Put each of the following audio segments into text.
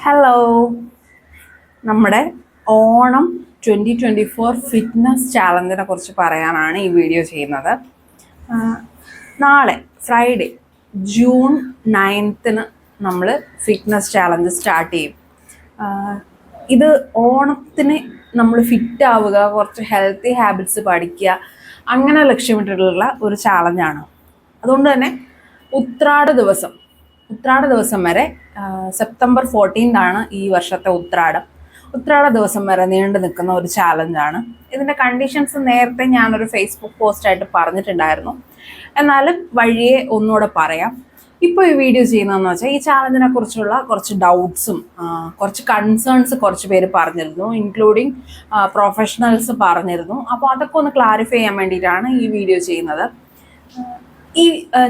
Hello, നമ്മുടെ Onam 2024 fitness ചാലഞ്ചിനെ കുറിച്ച് പറയാനാണ് ഈ വീഡിയോ ചെയ്യുന്നത്. നാളെ ഫ്രൈഡേ ജൂൺ 9 നമ്മൾ ഫിറ്റ്നസ് ചാലഞ്ച് സ്റ്റാർട്ട് ചെയ്യും. ഇത് ഓണത്തിന് നമ്മൾ ഫിറ്റ് ആവുക, കുറച്ച് ഹെൽത്തി ഹാബിറ്റ്സ് പഠിക്കുക, അങ്ങനെ ലക്ഷ്യമിട്ടിട്ടുള്ള ഒരു ചാലഞ്ചാണ്. അതുകൊണ്ട് തന്നെ ഉത്രാട ദിവസം വരെ സെപ്റ്റംബർ 14 ഈ വർഷത്തെ ഉത്രാട ദിവസം വരെ നീണ്ടു നിൽക്കുന്ന ഒരു ചാലഞ്ചാണ്. ഇതിൻ്റെ കണ്ടീഷൻസ് നേരത്തെ ഞാനൊരു ഫേസ്ബുക്ക് പോസ്റ്റായിട്ട് പറഞ്ഞിട്ടുണ്ടായിരുന്നു, എന്നാലും വഴിയെ ഒന്നുകൂടെ പറയാം. ഇപ്പോൾ ഈ വീഡിയോ ചെയ്യുന്നതെന്ന് വെച്ചാൽ ഈ ചാലഞ്ചിനെ കുറിച്ചുള്ള കുറച്ച് ഡൗട്ട്സും കുറച്ച് കൺസേൺസ് കുറച്ച് പേര് പറഞ്ഞിരുന്നു, ഇൻക്ലൂഡിങ് പ്രൊഫഷണൽസ് പറഞ്ഞിരുന്നു. അപ്പോൾ അതൊക്കെ ഒന്ന് ക്ലാരിഫൈ ചെയ്യാൻ വേണ്ടിയിട്ടാണ് ഈ വീഡിയോ ചെയ്യുന്നത്. ഈ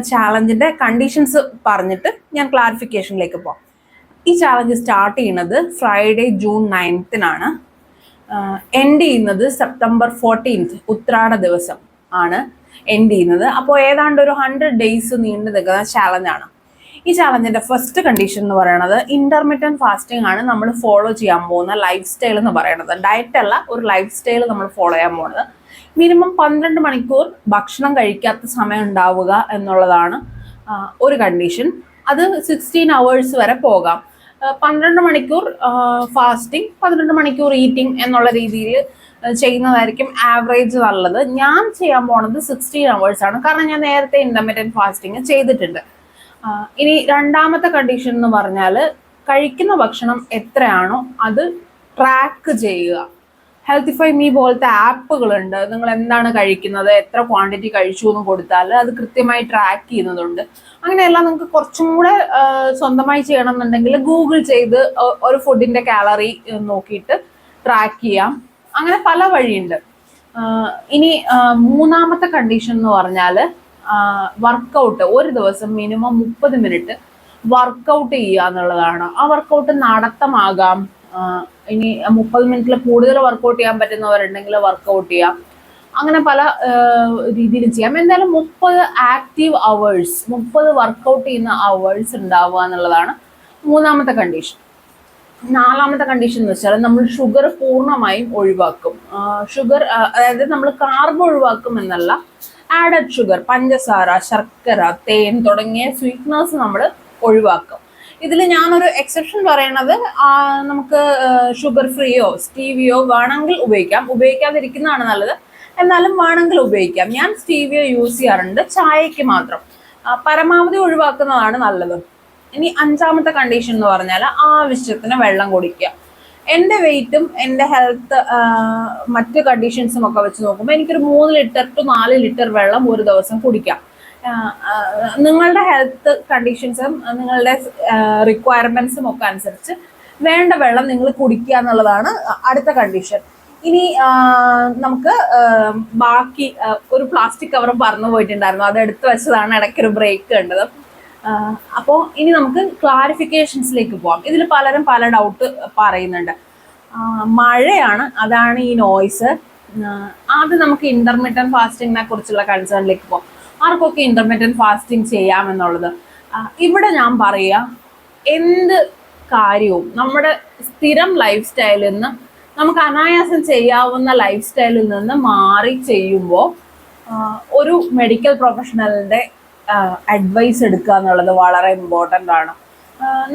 ചാലഞ്ചിൻ്റെ കണ്ടീഷൻസ് പറഞ്ഞിട്ട് ഞാൻ ക്ലാരിഫിക്കേഷനിലേക്ക് പോകാം. ഈ ചാലഞ്ച് സ്റ്റാർട്ട് ചെയ്യുന്നത് ഫ്രൈഡേ ജൂൺ 9 എൻഡ് ചെയ്യുന്നത് സെപ്റ്റംബർ 14 ഉത്രാട ദിവസം ആണ് എൻഡ് ചെയ്യുന്നത്. അപ്പോൾ ഏതാണ്ട് ഒരു 100 ഡേയ്സ് നീണ്ടു നിൽക്കുന്ന ചാലഞ്ചാണ്. ഈ ചാലഞ്ചിൻ്റെ ഫസ്റ്റ് കണ്ടീഷൻ എന്ന് പറയുന്നത് ഇന്റർമിറ്റന്റ് ഫാസ്റ്റിംഗ് ആണ് നമ്മൾ ഫോളോ ചെയ്യാൻ പോകുന്ന ലൈഫ് സ്റ്റൈൽ എന്ന് പറയുന്നത്. ഡയറ്റ് അല്ല, ഒരു ലൈഫ് സ്റ്റൈൽ നമ്മൾ ഫോളോ ചെയ്യാൻ പോകുന്നത്. മിനിമം 12 മണിക്കൂർ ഭക്ഷണം കഴിക്കാത്ത സമയം ഉണ്ടാവുക എന്നുള്ളതാണ് ഒരു കണ്ടീഷൻ. അത് 16 hours വരെ പോകാം. 12 മണിക്കൂർ ഫാസ്റ്റിംഗ്, 12 മണിക്കൂർ ഈറ്റിംഗ് എന്നുള്ള രീതിയിൽ ചെയ്യുന്നതായിരിക്കും ആവറേജ് നല്ലത്. ഞാൻ ചെയ്യാൻ പോണത് 16 hours ആണ്, കാരണം ഞാൻ നേരത്തെ ഇന്റർമിറ്റന്റ് ഫാസ്റ്റിംഗ് ചെയ്തിട്ടുണ്ട്. ഇനി രണ്ടാമത്തെ കണ്ടീഷൻ എന്ന് പറഞ്ഞാൽ കഴിക്കുന്ന ഭക്ഷണം എത്രയാണോ അത് ട്രാക്ക് ചെയ്യുക. ഹെൽത്തിഫൈ മീ പോലത്തെ ആപ്പുകളുണ്ട്. നിങ്ങൾ എന്താണ് കഴിക്കുന്നത്, എത്ര ക്വാണ്ടിറ്റി കഴിച്ചു എന്ന് കൊടുത്താൽ അത് കൃത്യമായി ട്രാക്ക് ചെയ്യുന്നതുണ്ട്. അങ്ങനെയെല്ലാം നിങ്ങൾക്ക് കുറച്ചും കൂടെ സ്വന്തമായി ചെയ്യണമെന്നുണ്ടെങ്കിൽ ഗൂഗിൾ ചെയ്ത് ഒരു ഫുഡിൻ്റെ കാലറി നോക്കിയിട്ട് ട്രാക്ക് ചെയ്യാം. അങ്ങനെ പല വഴിയുണ്ട്. ഇനി മൂന്നാമത്തെ കണ്ടീഷൻ എന്ന് പറഞ്ഞാൽ വർക്കൗട്ട്. ഒരു ദിവസം മിനിമം 30 മിനിറ്റ് വർക്കൗട്ട് ചെയ്യുക എന്നുള്ളതാണ്. ആ വർക്കൗട്ട് നടത്തമാകാം. ഇനി 30 മിനിറ്റിൽ കൂടുതൽ വർക്കൗട്ട് ചെയ്യാൻ പറ്റുന്നവരുണ്ടെങ്കിൽ വർക്കൗട്ട് ചെയ്യാം. അങ്ങനെ പല രീതിയിൽ ചെയ്യാം. എന്തായാലും 30 ആക്റ്റീവ് അവേഴ്സ്, 30 വർക്കൗട്ട് ചെയ്യുന്ന അവേഴ്സ് ഉണ്ടാവുക എന്നുള്ളതാണ് മൂന്നാമത്തെ കണ്ടീഷൻ. നാലാമത്തെ കണ്ടീഷൻ എന്ന് വെച്ചാൽ നമ്മൾ ഷുഗർ പൂർണ്ണമായും ഒഴിവാക്കും. ഷുഗർ അതായത് നമ്മൾ കാർബ് ഒഴിവാക്കും എന്നല്ല, ആഡഡ് ഷുഗർ, പഞ്ചസാര, ശർക്കര, തേൻ തുടങ്ങിയ സ്വീറ്റ്നേഴ്സ് നമ്മൾ ഒഴിവാക്കും. ഇതിൽ ഞാനൊരു എക്സെപ്ഷൻ പറയണത്, നമുക്ക് ഷുഗർ ഫ്രീയോ സ്റ്റീവിയോ വേണമെങ്കിൽ ഉപയോഗിക്കാം, ഉപയോഗിക്കാതിരിക്കുന്നതാണ് നല്ലത്. എന്നാലും വേണമെങ്കിൽ ഉപയോഗിക്കാം. ഞാൻ സ്റ്റീവിയോ യൂസ് ചെയ്യാറുണ്ട്, ചായക്ക് മാത്രം. പരമാവധി ഒഴിവാക്കുന്നതാണ് നല്ലത്. ഇനി അഞ്ചാമത്തെ കണ്ടീഷൻ എന്ന് പറഞ്ഞാൽ ആവശ്യത്തിന് വെള്ളം കുടിക്കുക. എൻ്റെ വെയിറ്റും എൻ്റെ ഹെൽത്ത് മറ്റ് കണ്ടീഷൻസും ഒക്കെ വെച്ച് നോക്കുമ്പോൾ എനിക്കൊരു 3 ലിറ്റർ to 4 ലിറ്റർ വെള്ളം ഒരു ദിവസം കുടിക്കാം. നിങ്ങളുടെ ഹെൽത്ത് കണ്ടീഷൻസും നിങ്ങളുടെ റിക്വയർമെന്റ്സും ഒക്കെ അനുസരിച്ച് വേണ്ട വെള്ളം നിങ്ങൾ കുടിക്കുക എന്നുള്ളതാണ് അടുത്ത കണ്ടീഷൻ. ഇനി നമുക്ക് ബാക്കി ഒരു പ്ലാസ്റ്റിക് കവറും പറന്നു പോയിട്ടുണ്ടായിരുന്നു, അത് എടുത്തു വെച്ചതാണ്, ഇടയ്ക്കൊരു ബ്രേക്ക് കണ്ടത്. അപ്പോൾ ഇനി നമുക്ക് ക്ലാരിഫിക്കേഷൻസിലേക്ക് പോകാം. ഇതിൽ പലരും പല ഡൗട്ട് പറയുന്നുണ്ട്. മഴയാണ്, അതാണ് ഈ നോയ്സ്. ആദ്യം നമുക്ക് ഇന്റർമിറ്റന്റ് ഫാസ്റ്റിങ്ങിനെ കുറിച്ചുള്ള കൺസേണിലേക്ക് പോകാം. ആർക്കൊക്കെ ഇന്റർമിറ്റന്റ് ഫാസ്റ്റിംഗ് ചെയ്യാമെന്നുള്ളത്. ഇവിടെ ഞാൻ പറയുക, എന്ത് കാര്യവും നമ്മുടെ സ്ഥിരം ലൈഫ് സ്റ്റൈലിൽ നിന്ന്, നമുക്ക് അനായാസം ചെയ്യാവുന്ന ലൈഫ് സ്റ്റൈലിൽ നിന്ന് മാറി ചെയ്യുമ്പോൾ ഒരു മെഡിക്കൽ പ്രൊഫഷണലിൻ്റെ അഡ്വൈസ് എടുക്കുക എന്നുള്ളത് വളരെ ഇമ്പോർട്ടൻ്റ് ആണ്.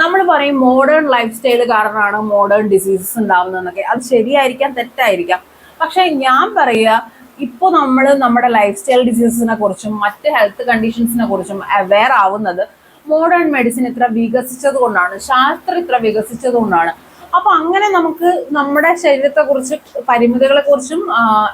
നമ്മൾ പറയും മോഡേൺ ലൈഫ് സ്റ്റൈൽ കാരണമാണ് മോഡേൺ ഡിസീസസ് ഉണ്ടാവുന്നതെന്നൊക്കെ. അത് ശരിയായിരിക്കാം, തെറ്റായിരിക്കാം. പക്ഷെ ഞാൻ പറയുക, ഇപ്പോൾ നമ്മൾ നമ്മുടെ ലൈഫ് സ്റ്റൈൽ ഡിസീസസിനെ കുറിച്ചും മറ്റ് ഹെൽത്ത് കണ്ടീഷൻസിനെ കുറിച്ചും അവെയർ ആവുന്നത് മോഡേൺ മെഡിസിൻ ഇത്ര വികസിച്ചത് കൊണ്ടാണ്, ശാസ്ത്രം ഇത്ര വികസിച്ചത് കൊണ്ടാണ്. അപ്പൊ അങ്ങനെ നമുക്ക് നമ്മുടെ ശരീരത്തെക്കുറിച്ച്, പരിമിതികളെ കുറിച്ചും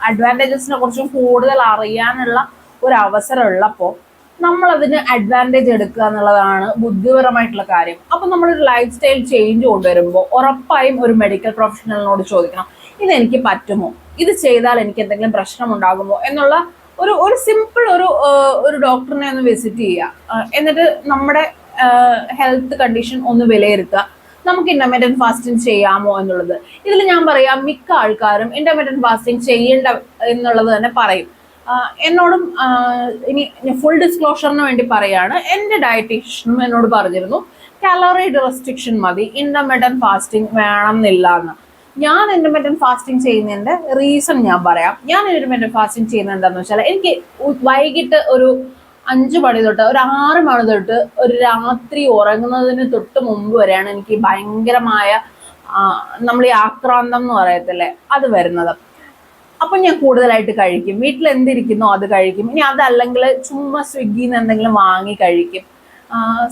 അഡ്വാൻറ്റേജസിനെ കുറിച്ചും കൂടുതൽ അറിയാനുള്ള ഒരു അവസരം ഉള്ളപ്പോൾ നമ്മളതിന് അഡ്വാൻറ്റേജ് എടുക്കുക എന്നുള്ളതാണ് ബുദ്ധിപരമായിട്ടുള്ള കാര്യം. അപ്പൊ നമ്മളൊരു ലൈഫ് സ്റ്റൈൽ ചേഞ്ച് കൊണ്ടുവരുമ്പോൾ ഉറപ്പായും ഒരു മെഡിക്കൽ പ്രൊഫഷണലിനോട് ചോദിക്കണം, ഇതെനിക്ക് പറ്റുമോ, ഇത് ചെയ്താൽ എനിക്ക് എന്തെങ്കിലും പ്രശ്നം ഉണ്ടാകുമോ എന്നുള്ള ഒരു സിമ്പിൾ ഒരു ഡോക്ടറിനെ ഒന്ന് വിസിറ്റ് ചെയ്യുക. എന്നിട്ട് നമ്മുടെ ഹെൽത്ത് കണ്ടീഷൻ ഒന്ന് വിലയിരുത്തുക. നമുക്ക് ഇന്റർമിറ്റന്റ് ഫാസ്റ്റിംഗ് ചെയ്യാമോ എന്നുള്ളത്. ഇതിൽ ഞാൻ പറയാം, മിക്ക ആൾക്കാരും ഇന്റർമിറ്റന്റ് ഫാസ്റ്റിംഗ് ചെയ്യേണ്ട എന്നുള്ളത് തന്നെ പറയും. എന്നോടും ഇനി ഫുൾ ഡിസ്ക്ലോഷറിന് വേണ്ടി പറയാണ്, എൻ്റെ ഡയറ്റീഷ്യനും എന്നോട് പറഞ്ഞിരുന്നു കലോറി റെസ്ട്രിക്ഷൻ മതി, ഇന്റർമീഡിയറ്റ് ഫാസ്റ്റിംഗ് വേണം എന്നില്ല എന്ന്. ഞാൻ ഇന്റർമീഡിയറ്റ് ഫാസ്റ്റിംഗ് ചെയ്യുന്നതിന്റെ റീസൺ ഞാൻ പറയാം. ഞാൻ ഇന്റർമീഡിയറ്റ് ഫാസ്റ്റിംഗ് ചെയ്യുന്നത് എന്താണെന്ന് വെച്ചാൽ, എനിക്ക് വൈകിട്ട് ഒരു 5 മണി തൊട്ട് ഒരു 6 മണി തൊട്ട് ഒരു രാത്രി ഉറങ്ങുന്നതിന് തൊട്ട് മുമ്പ് വരെയാണ് എനിക്ക് ഭയങ്കരമായ നമ്മൾ ഈ ആക്രാന്തം എന്ന് പറയത്തില്ലേ, അത് വരുന്നത്. അപ്പം ഞാൻ കൂടുതലായിട്ട് കഴിക്കും. വീട്ടിൽ എന്തിരിക്കുന്നോ അത് കഴിക്കും. ഇനി അതല്ലെങ്കിൽ ചുമ്മാ സ്വിഗ്ഗിന്ന് എന്തെങ്കിലും വാങ്ങി കഴിക്കും.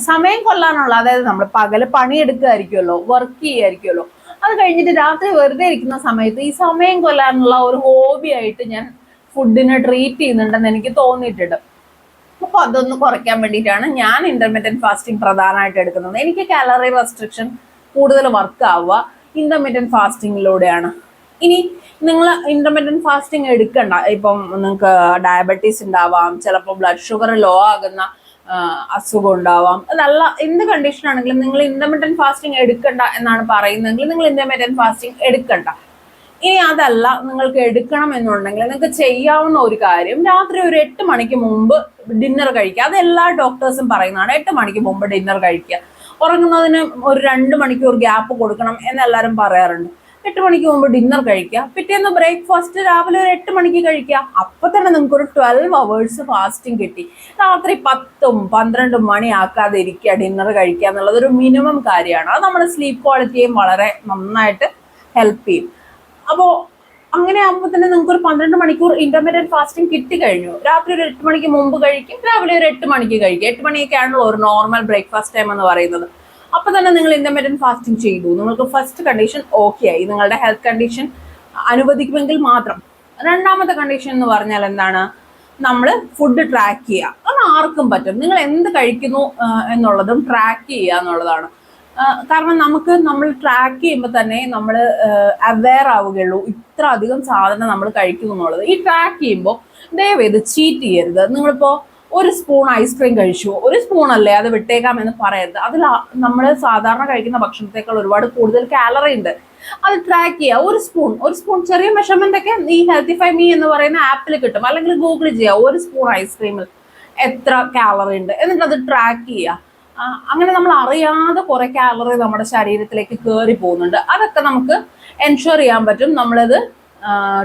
സമയം കൊല്ലാനുള്ള, അതായത് നമ്മൾ പകല് പണിയെടുക്കുമായിരിക്കുമല്ലോ, വർക്ക് ചെയ്യുമായിരിക്കുമല്ലോ, അത് കഴിഞ്ഞിട്ട് രാത്രി വെറുതെ ഇരിക്കുന്ന സമയത്ത് ഈ സമയം കൊല്ലാനുള്ള ഒരു ഹോബി ആയിട്ട് ഞാൻ ഫുഡിനെ ട്രീറ്റ് ചെയ്യുന്നുണ്ടെന്ന് എനിക്ക് തോന്നിയിട്ടുണ്ട്. അപ്പൊ അതൊന്ന് കുറയ്ക്കാൻ വേണ്ടിയിട്ടാണ് ഞാൻ ഇന്റർമീഡിയറ്റ് ഫാസ്റ്റിംഗ് പ്രധാനമായിട്ട് എടുക്കുന്നത്. എനിക്ക് കാലറി റെസ്ട്രിക്ഷൻ കൂടുതൽ വർക്ക് ആവുക ഇന്റർമീഡിയറ്റ് ഫാസ്റ്റിങ്ങിലൂടെയാണ്. ഇനി നിങ്ങൾ ഇന്റർമീഡിയറ്റ് ഫാസ്റ്റിംഗ് എടുക്കണ്ട. ഇപ്പം നിങ്ങൾക്ക് ഡയബറ്റീസ് ഉണ്ടാവാം, ചിലപ്പോൾ ബ്ലഡ് ഷുഗർ ലോ ആകുന്ന അസുഖം ഉണ്ടാവാം. അതല്ല എന്ത് കണ്ടീഷൻ ആണെങ്കിലും നിങ്ങൾ ഇന്റർമീഡിയറ്റ് ഫാസ്റ്റിംഗ് എടുക്കണ്ട എന്നാണ് പറയുന്നതെങ്കിൽ നിങ്ങൾ ഇന്റർമീഡിയറ്റ് ഫാസ്റ്റിംഗ് എടുക്കണ്ട. ഇനി അതല്ല നിങ്ങൾക്ക് എടുക്കണം എന്നുണ്ടെങ്കിൽ നിങ്ങൾക്ക് ചെയ്യാവുന്ന ഒരു കാര്യം, രാത്രി ഒരു 8 മണിക്ക് മുമ്പ് ഡിന്നർ കഴിക്കുക. അത് എല്ലാ ഡോക്ടേഴ്സും പറയുന്നതാണ്, 8 മണിക്ക് മുമ്പ് ഡിന്നർ കഴിക്കുക. ഉറങ്ങുന്നതിന് ഒരു 2 മണിക്കൂർ ഗ്യാപ്പ് കൊടുക്കണം എന്നെല്ലാവരും പറയാറുണ്ട്. 8 മണിക്ക് മുമ്പ് ഡിന്നർ കഴിക്കുക. പിറ്റേന്ന് ബ്രേക്ക്ഫാസ്റ്റ് രാവിലെ ഒരു 8 മണിക്ക് കഴിക്കുക. അപ്പൊ തന്നെ നിങ്ങൾക്ക് ഒരു 12 അവേഴ്സ് ഫാസ്റ്റിംഗ് കിട്ടി. രാത്രി 10ഉം 12ഉം മണി ആക്കാതെ ഇരിക്കുക, ഡിന്നർ കഴിക്കുക എന്നുള്ളത് ഒരു മിനിമം കാര്യമാണ്. അത് നമ്മുടെ സ്ലീപ്പ് ക്വാളിറ്റിയെയും വളരെ നന്നായിട്ട് ഹെൽപ്പ് ചെയ്യും. അപ്പോൾ അങ്ങനെ ആകുമ്പോൾ തന്നെ നിങ്ങൾക്ക് ഒരു 12 മണിക്കൂർ ഇന്റർമീഡിയറ്റ് ഫാസ്റ്റിംഗ് കിട്ടിക്കഴിഞ്ഞു. രാത്രി ഒരു 8 മണിക്ക് മുമ്പ് കഴിക്കും, രാവിലെ ഒരു 8 മണിക്ക് കഴിക്കും. 8 മണിയൊക്കെയാണല്ലോ ഒരു നോർമൽ ബ്രേക്ക്ഫാസ്റ്റ് ടൈം എന്ന് പറയുന്നത്. അപ്പൊ തന്നെ നിങ്ങൾ ഇന്റർമീഡിയറ്റ് ഫാസ്റ്റിംഗ് ചെയ്തു. നിങ്ങൾക്ക് ഫസ്റ്റ് കണ്ടീഷൻ ഓക്കെ ആയി, നിങ്ങളുടെ ഹെൽത്ത് കണ്ടീഷൻ അനുവദിക്കുമെങ്കിൽ മാത്രം. രണ്ടാമത്തെ കണ്ടീഷൻ എന്ന് പറഞ്ഞാൽ എന്താണ്, നമ്മൾ ഫുഡ് ട്രാക്ക് ചെയ്യുക. അത് ആർക്കും പറ്റും. നിങ്ങൾ എന്ത് കഴിക്കുന്നു എന്നുള്ളതും ട്രാക്ക് ചെയ്യുക എന്നുള്ളതാണ്. കാരണം നമ്മൾ ട്രാക്ക് ചെയ്യുമ്പോൾ തന്നെ നമ്മൾ അവെയർ ആവുകയുള്ളൂ ഇത്ര അധികം സാധനം നമ്മൾ കഴിക്കുന്നു എന്നുള്ളത്. ഈ ട്രാക്ക് ചെയ്യുമ്പോൾ ദയവേത് ചീറ്റ് ചെയ്യരുത്. നിങ്ങളിപ്പോൾ ഒരു സ്പൂൺ ഐസ്ക്രീം കഴിച്ചു, ഒരു സ്പൂൺ അല്ലേ അത് വിട്ടേക്കാമെന്ന് പറയരുത്. അതിൽ നമ്മൾ സാധാരണ കഴിക്കുന്ന ഭക്ഷണത്തേക്കാൾ ഒരുപാട് കൂടുതൽ കാലറി ഉണ്ട്. അത് ട്രാക്ക് ചെയ്യുക. ഒരു സ്പൂൺ ചെറിയ മെഷർമെന്റ് ഒക്കെ ഈ ഹെൽത്തിഫൈ മീ എന്ന് പറയുന്ന ആപ്പിൽ കിട്ടും, അല്ലെങ്കിൽ ഗൂഗിൾ ചെയ്യുക. ഒരു സ്പൂൺ ഐസ്ക്രീമിൽ എത്ര കാലറി ഉണ്ട് എന്നിട്ട് അത് ട്രാക്ക് ചെയ്യുക. അങ്ങനെ നമ്മൾ അറിയാതെ കുറെ കാലറി നമ്മുടെ ശരീരത്തിലേക്ക് കയറി പോകുന്നുണ്ട്. അതൊക്കെ നമുക്ക് എൻഷുർ ചെയ്യാൻ പറ്റും നമ്മളത്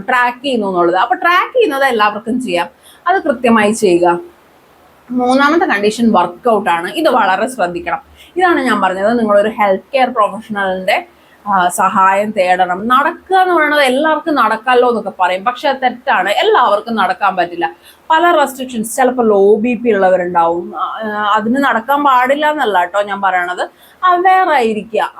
ട്രാക്ക് ചെയ്യുന്നു എന്നുള്ളത്. അപ്പൊ ട്രാക്ക് ചെയ്യുന്നത് എല്ലാവർക്കും ചെയ്യാം, അത് കൃത്യമായി ചെയ്യുക. മൂന്നാമത്തെ കണ്ടീഷൻ വർക്കൗട്ടാണ്. ഇത് വളരെ ശ്രദ്ധിക്കണം. ഇതാണ് ഞാൻ പറഞ്ഞത്, നിങ്ങളൊരു ഹെൽത്ത് കെയർ പ്രൊഫഷണലിന്റെ സഹായം തേടണം. നടക്കുക എന്ന് പറയുന്നത് എല്ലാവർക്കും നടക്കാമല്ലോ എന്നൊക്കെ പറയും, പക്ഷെ അത് തെറ്റാണ്. എല്ലാവർക്കും നടക്കാൻ പറ്റില്ല. പല റെസ്ട്രിക്ഷൻസ്, ചിലപ്പോൾ ലോ BP ഉള്ളവരുണ്ടാവും, അതിന് നടക്കാൻ പാടില്ല എന്നല്ല കേട്ടോ ഞാൻ പറയണത്, അവെയർ ആയിരിക്കുക.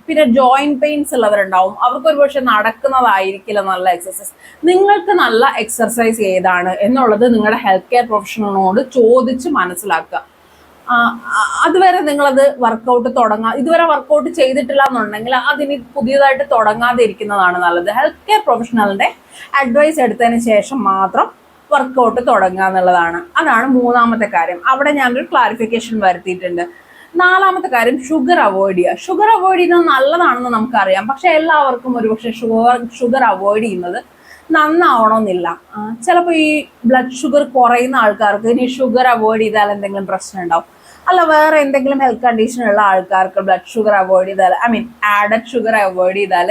പിന്നെ ജോയിന്റ് പെയിൻസ് ഉള്ളവരുണ്ടാവും, അവർക്ക് ഒരു പക്ഷെ നടക്കുന്നതായിരിക്കില്ല നല്ല എക്സസൈസ്. നിങ്ങൾക്ക് നല്ല എക്സർസൈസ് ഏതാണ് എന്നുള്ളത് നിങ്ങളുടെ ഹെൽത്ത് കെയർ പ്രൊഫഷണലിനോട് ചോദിച്ച് മനസ്സിലാക്കുക. അതുവരെ നിങ്ങളത് വർക്കൗട്ട് ഇതുവരെ വർക്കൗട്ട് ചെയ്തിട്ടില്ല എന്നുണ്ടെങ്കിൽ അതിന് പുതിയതായിട്ട് തുടങ്ങാതെ ഇരിക്കുന്നതാണ് നല്ലത്. ഹെൽത്ത് കെയർ പ്രൊഫഷണലിന്റെ അഡ്വൈസ് എടുത്തതിന് ശേഷം മാത്രം വർക്കൗട്ട് തുടങ്ങുക എന്നുള്ളതാണ്. അതാണ് മൂന്നാമത്തെ കാര്യം. അവിടെ ഞാനൊരു ക്ലാരിഫിക്കേഷൻ വരുത്തിയിട്ടുണ്ട്. നാലാമത്തെ കാര്യം, ഷുഗർ അവോയ്ഡ് ചെയ്യുക. ഷുഗർ അവോയ്ഡ് ചെയ്യുന്നത് നല്ലതാണെന്ന് നമുക്കറിയാം, പക്ഷെ എല്ലാവർക്കും ഒരുപക്ഷെ ഷുഗർ അവോയ്ഡ് ചെയ്യുന്നത് നന്നാവണമെന്നില്ല. ചിലപ്പോൾ ഈ ബ്ലഡ് ഷുഗർ കുറയുന്ന ആൾക്കാർക്ക് ഇനി ഷുഗർ അവോയ്ഡ് ചെയ്താൽ എന്തെങ്കിലും പ്രശ്നം ഉണ്ടാവും. അല്ല, വേറെ എന്തെങ്കിലും ഹെൽത്ത് കണ്ടീഷൻ ഉള്ള ആൾക്കാർക്ക് ബ്ലഡ് ഷുഗർ അവോയ്ഡ് ചെയ്താൽ, ആഡഡ് ഷുഗർ അവോയ്ഡ് ചെയ്താൽ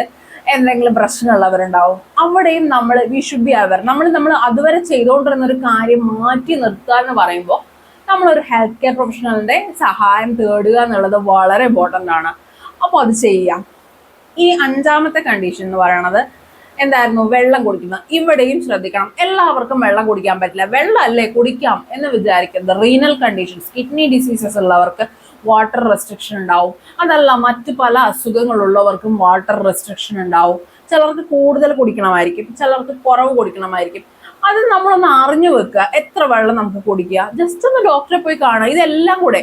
എന്തെങ്കിലും പ്രശ്നമുള്ളവരുണ്ടാവും. അവിടെയും വി ഷുഡ് ബി അവർ. നമ്മൾ അതുവരെ ചെയ്തുകൊണ്ടിരുന്ന ഒരു കാര്യം മാറ്റി നിർത്തുക എന്ന് പറയുമ്പോൾ നമ്മളൊരു ഹെൽത്ത് കെയർ പ്രൊഫഷണലിന്റെ സഹായം തേടുക എന്നുള്ളത് വളരെ ഇമ്പോർട്ടൻ്റ് ആണ്. അപ്പോൾ അത് ചെയ്യാം. ഈ അഞ്ചാമത്തെ കണ്ടീഷൻ എന്ന് പറയുന്നത് എന്തായിരുന്നു, വെള്ളം കുടിക്കുന്നത്. ഇവിടെയും ശ്രദ്ധിക്കണം, എല്ലാവർക്കും വെള്ളം കുടിക്കാൻ പറ്റില്ല. വെള്ളം അല്ലേ കുടിക്കാം എന്ന് വിചാരിക്കുന്നത്. റീനൽ കണ്ടീഷൻസ്, കിഡ്നി ഡിസീസസ് ഉള്ളവർക്ക് വാട്ടർ റെസ്ട്രിക്ഷൻ ഉണ്ടാവും. അതല്ല, മറ്റു പല അസുഖങ്ങളുള്ളവർക്കും വാട്ടർ റെസ്ട്രിക്ഷൻ ഉണ്ടാവും. ചിലർക്ക് കൂടുതൽ കുടിക്കണമായിരിക്കും, ചിലർക്ക് കുറവ് കുടിക്കണമായിരിക്കും. അത് നമ്മളൊന്ന് അറിഞ്ഞു വെക്കുക. എത്ര വെള്ളം നമുക്ക് കുടിക്കുക, ജസ്റ്റ് ഒന്ന് ഡോക്ടറെ പോയി കാണുക. ഇതെല്ലാം കൂടെ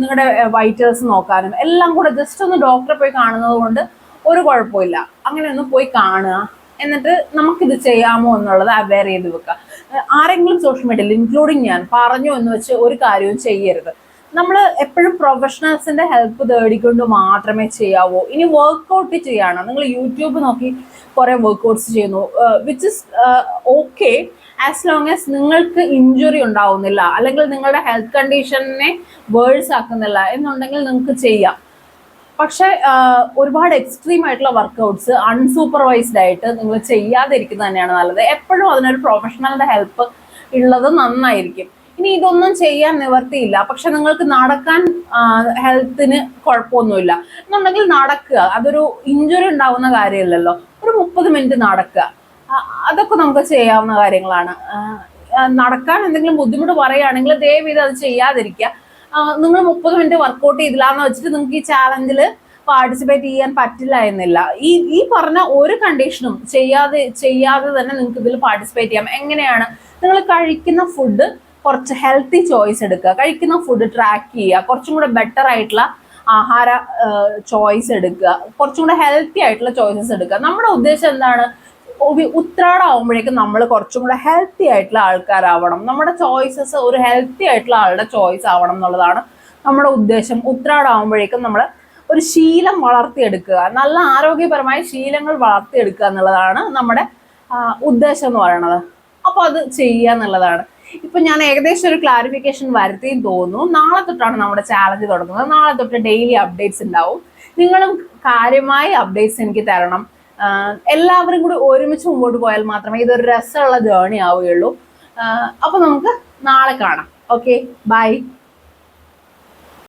നിങ്ങളുടെ വൈറ്റൽസ് നോക്കാനും എല്ലാം കൂടെ ജസ്റ്റ് ഒന്ന് ഡോക്ടറെ പോയി കാണുന്നത് കൊണ്ട് ഒരു കുഴപ്പമില്ല. അങ്ങനെ ഒന്ന് പോയി കാണുക. എന്നിട്ട് നമുക്കിത് ചെയ്യാമോ എന്നുള്ളത് അവെയർ ചെയ്ത് വെക്കുക. ആരെങ്കിലും സോഷ്യൽ മീഡിയയിൽ ഇൻക്ലൂഡിങ് ഞാൻ പറഞ്ഞു എന്ന് വെച്ച് ഒരു കാര്യവും ചെയ്യരുത്. നമ്മൾ എപ്പോഴും പ്രൊഫഷണൽസിന്റെ ഹെൽപ്പ് തേടിക്കൊണ്ട് മാത്രമേ ചെയ്യാവൂ. ഇനി വർക്കൗട്ട് ചെയ്യാണ്, നിങ്ങൾ യൂട്യൂബ് നോക്കി കുറെ വർക്കൗട്ട്സ് ചെയ്യുന്നു, which is okay. As long as നിങ്ങൾക്ക് ഇഞ്ചുറി ഉണ്ടാവുന്നില്ല, അല്ലെങ്കിൽ നിങ്ങളുടെ ഹെൽത്ത് കണ്ടീഷനെ വേഴ്സ് ആക്കുന്നില്ല എന്നുണ്ടെങ്കിൽ നിങ്ങൾക്ക് ചെയ്യാം. പക്ഷെ ഒരുപാട് എക്സ്ട്രീം ആയിട്ടുള്ള വർക്കൗട്ട്സ് അൺസൂപ്പർവൈസ്ഡ് ആയിട്ട് നിങ്ങൾ ചെയ്യാതിരിക്കുന്നത് തന്നെയാണ് നല്ലത്. എപ്പോഴും അതിനൊരു പ്രൊഫഷണലിന്റെ ഹെൽപ്പ് ഉള്ളത് നന്നായിരിക്കും. ഇനി ഇതൊന്നും ചെയ്യാൻ നിവർത്തിയില്ല, പക്ഷെ നിങ്ങൾക്ക് നടക്കാൻ ഹെൽത്തിന് കുഴപ്പമൊന്നുമില്ല എന്നുണ്ടെങ്കിൽ നടക്കുക. അതൊരു ഇഞ്ചുറി ഉണ്ടാവുന്ന കാര്യമില്ലല്ലോ. ഒരു 30 മിനിറ്റ് നടക്കുക, അതൊക്കെ നമുക്ക് ചെയ്യാവുന്ന കാര്യങ്ങളാണ്. നടക്കാൻ എന്തെങ്കിലും ബുദ്ധിമുട്ട് പറയുകയാണെങ്കിൽ ദയവ് ചെയ്ത് അത് ചെയ്യാതിരിക്കുക. നിങ്ങൾ 30 മിനിറ്റ് വർക്കൗട്ട് ചെയ്തില്ലാന്ന് വെച്ചിട്ട് നിങ്ങൾക്ക് ഈ ചാലഞ്ചിൽ പാർട്ടിസിപ്പേറ്റ് ചെയ്യാൻ പറ്റില്ല എന്നില്ല. ഈ പറഞ്ഞ ഒരു കണ്ടീഷനും ചെയ്യാതെ തന്നെ നിങ്ങൾക്ക് ഇതിൽ പാർട്ടിസിപ്പേറ്റ് ചെയ്യാം. എങ്ങനെയാണ്? നിങ്ങൾ കഴിക്കുന്ന ഫുഡ് കുറച്ച് ഹെൽത്തി ചോയ്സ് എടുക്കുക, കഴിക്കുന്ന ഫുഡ് ട്രാക്ക് ചെയ്യുക, കുറച്ചും കൂടെ ബെറ്റർ ആയിട്ടുള്ള ആഹാര ചോയ്സ് എടുക്കുക, കുറച്ചും കൂടെ ഹെൽത്തി ആയിട്ടുള്ള ചോയ്സസ് എടുക്കുക. നമ്മുടെ ഉദ്ദേശം എന്താണ്? ഉത്രാടമാകുമ്പോഴേക്കും നമ്മൾ കുറച്ചും കൂടെ ഹെൽത്തി ആയിട്ടുള്ള ആൾക്കാരാവണം. നമ്മുടെ ചോയ്സസ് ഒരു ഹെൽത്തി ആയിട്ടുള്ള ആളുടെ ചോയ്സ് ആവണം എന്നുള്ളതാണ് നമ്മുടെ ഉദ്ദേശം. ഉത്രാടമാകുമ്പോഴേക്കും നമ്മൾ ഒരു ശീലം വളർത്തിയെടുക്കുക, നല്ല ആരോഗ്യപരമായ ശീലങ്ങൾ വളർത്തിയെടുക്കുക എന്നുള്ളതാണ് നമ്മുടെ ഉദ്ദേശം എന്ന് പറയുന്നത്. അപ്പോൾ അത് ചെയ്യുക എന്നുള്ളതാണ്. ഇപ്പൊ ഞാൻ ഏകദേശം ഒരു ക്ലാരിഫിക്കേഷൻ വരുത്തിയും തോന്നുന്നു. നാളെ തൊട്ടാണ് നമ്മുടെ ചാലഞ്ച് തുടങ്ങുന്നത്. നാളെ തൊട്ട് ഡെയിലി അപ്ഡേറ്റ്സ് ഉണ്ടാവും. നിങ്ങളും കാര്യമായ അപ്ഡേറ്റ്സ് എനിക്ക് തരണം. എല്ലാവരും കൂടി ഒരുമിച്ച് മുമ്പോട്ട് പോയാൽ മാത്രമേ ഇതൊരു രസമുള്ള ജേർണി ആവുകയുള്ളൂ. അപ്പൊ നമുക്ക് നാളെ കാണാം. Okay, by.